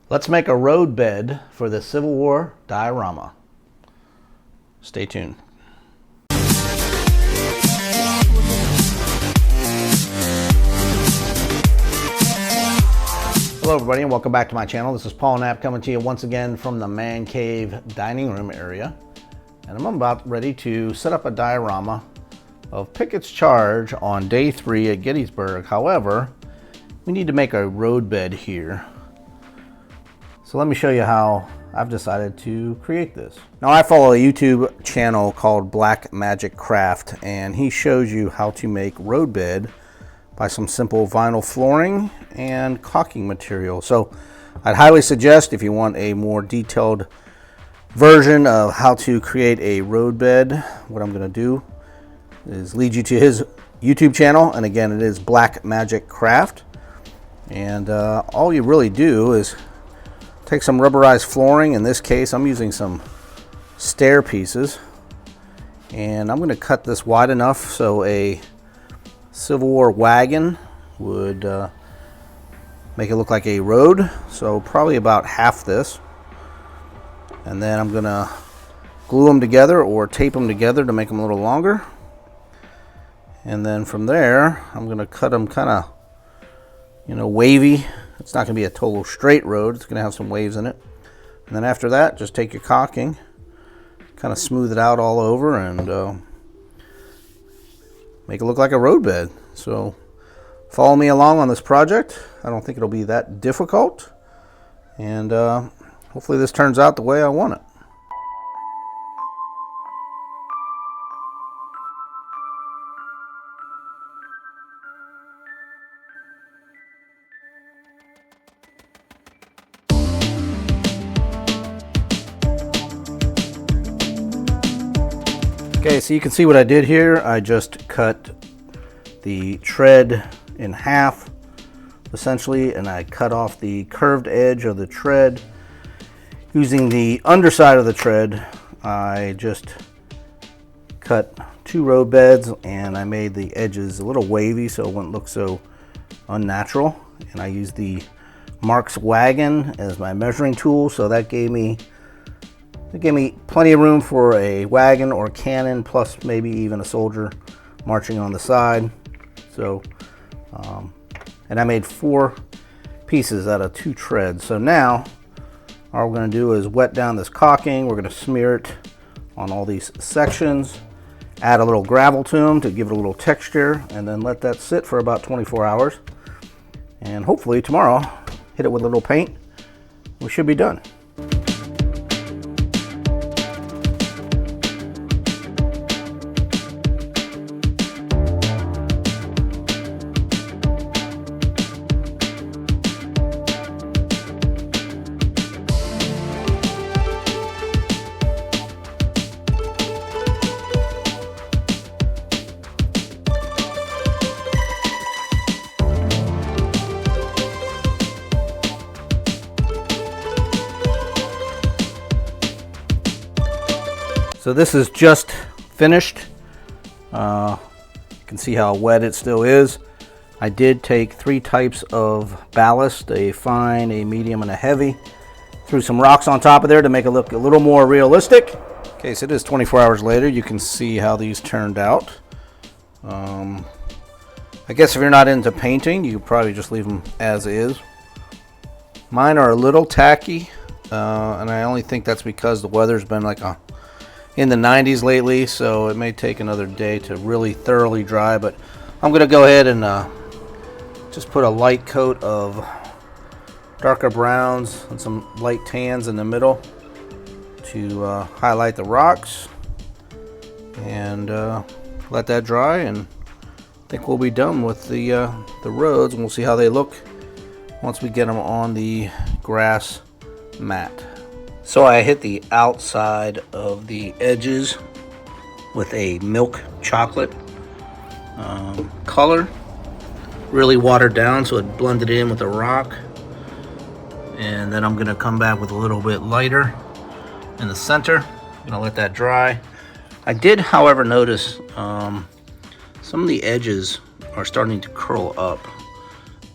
Let's make a road bed for the Civil War diorama. Stay tuned. Hello everybody and welcome back to my channel. This is Paul Knapp coming to you once again from the man cave dining room area. And I'm about ready to set up a diorama of Pickett's Charge on day 3 at Gettysburg. However, we need to make a road bed here. So let me show you how I've decided to create this. Now I follow a YouTube channel called Black Magic Craft, and he shows you how to make road bed by some simple vinyl flooring and caulking material. So I'd highly suggest, if you want a more detailed version of how to create a road bed, what I'm going to do is lead you to his YouTube channel, and again it is Black Magic Craft. And all you really do is take some rubberized flooring. In this case I'm using some stair pieces, and I'm going to cut this wide enough so a Civil War wagon would make it look like a road, so probably about half this. And then I'm going to glue them together or tape them together to make them a little longer. And then from there I'm going to cut them kind of, wavy. It's not going to be a total straight road. It's going to have some waves in it. And then after that, just take your caulking, kind of smooth it out all over, and make it look like a road bed. So follow me along on this project. I don't think it'll be that difficult. And hopefully this turns out the way I want it. Okay, so you can see what I did here. I just cut the tread in half, essentially, and I cut off the curved edge of the tread. Using the underside of the tread, I just cut 2 road beds, and I made the edges a little wavy so it wouldn't look so unnatural. And I used the Mark's wagon as my measuring tool, so that gave me plenty of room for a wagon or cannon, plus maybe even a soldier marching on the side. So, and I made 4 pieces out of 2 treads. So now, all we're going to do is wet down this caulking. We're going to smear it on all these sections, add a little gravel to them to give it a little texture, and then let that sit for about 24 hours. And hopefully tomorrow, hit it with a little paint. We should be done. So this is just finished. You can see how wet it still is. I did take 3 types of ballast, a fine, a medium, and a heavy. Threw some rocks on top of there to make it look a little more realistic. Okay, so it is 24 hours later. You can see how these turned out. I guess if you're not into painting, you could probably just leave them as is. Mine are a little tacky, and I only think that's because the weather's been like in the 90s lately, so it may take another day to really thoroughly dry, but I'm going to go ahead and just put a light coat of darker browns and some light tans in the middle to highlight the rocks, and let that dry, and I think we'll be done with the roads, and we'll see how they look once we get them on the grass mat. So I hit the outside of the edges with a milk chocolate color, really watered down so it blended in with the rock. And then I'm going to come back with a little bit lighter in the center. I'm going to let that dry. I did, however, notice some of the edges are starting to curl up.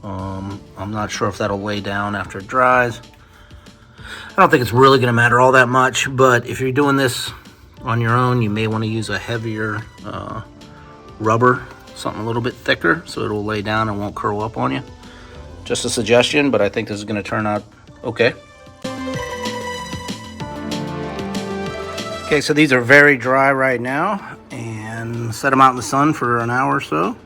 I'm not sure if that'll lay down after it dries. I don't think it's really going to matter all that much, but if you're doing this on your own, you may want to use a heavier rubber, something a little bit thicker, so it'll lay down and won't curl up on you. Just a suggestion, but I think this is going to turn out okay. Okay, so these are very dry right now, and set them out in the sun for an hour or so.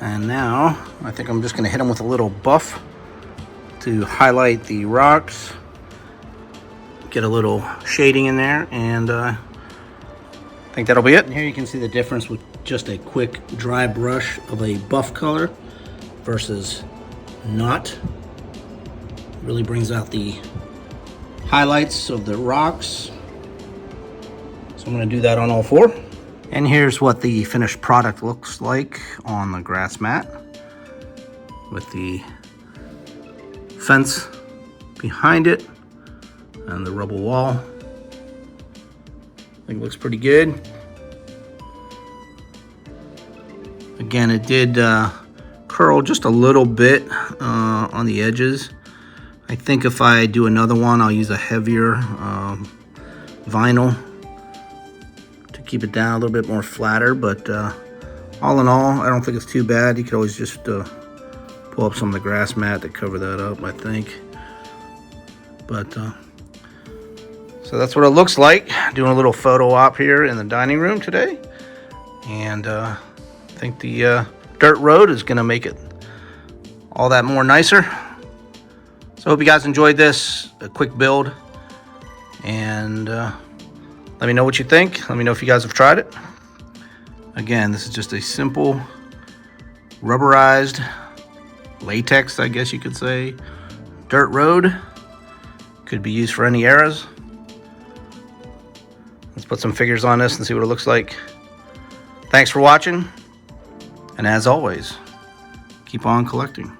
And now I think I'm just going to hit them with a little buff to highlight the rocks, get a little shading in there, and I think that'll be it. And here you can see the difference with just a quick dry brush of a buff color versus not. Really brings out the highlights of the rocks. So I'm going to do that on all four. And here's what the finished product looks like on the grass mat with the fence behind it and the rubble wall. I think it looks pretty good. Again, it did curl just a little bit on the edges. I think if I do another one, I'll use a heavier vinyl to keep it down a little bit more flatter, but all in all, I don't think it's too bad. You could always just pull up some of the grass mat to cover that up, I think. But so that's what it looks like. Doing a little photo op here in the dining room today, and I think the dirt road is going to make it all that more nicer. So I hope you guys enjoyed this, a quick build, and let me know what you think. Let me know if you guys have tried it. Again, this is just a simple rubberized latex, I guess you could say, dirt road. Could be used for any eras. Let's put some figures on this and see what it looks like. Thanks for watching, and as always, keep on collecting.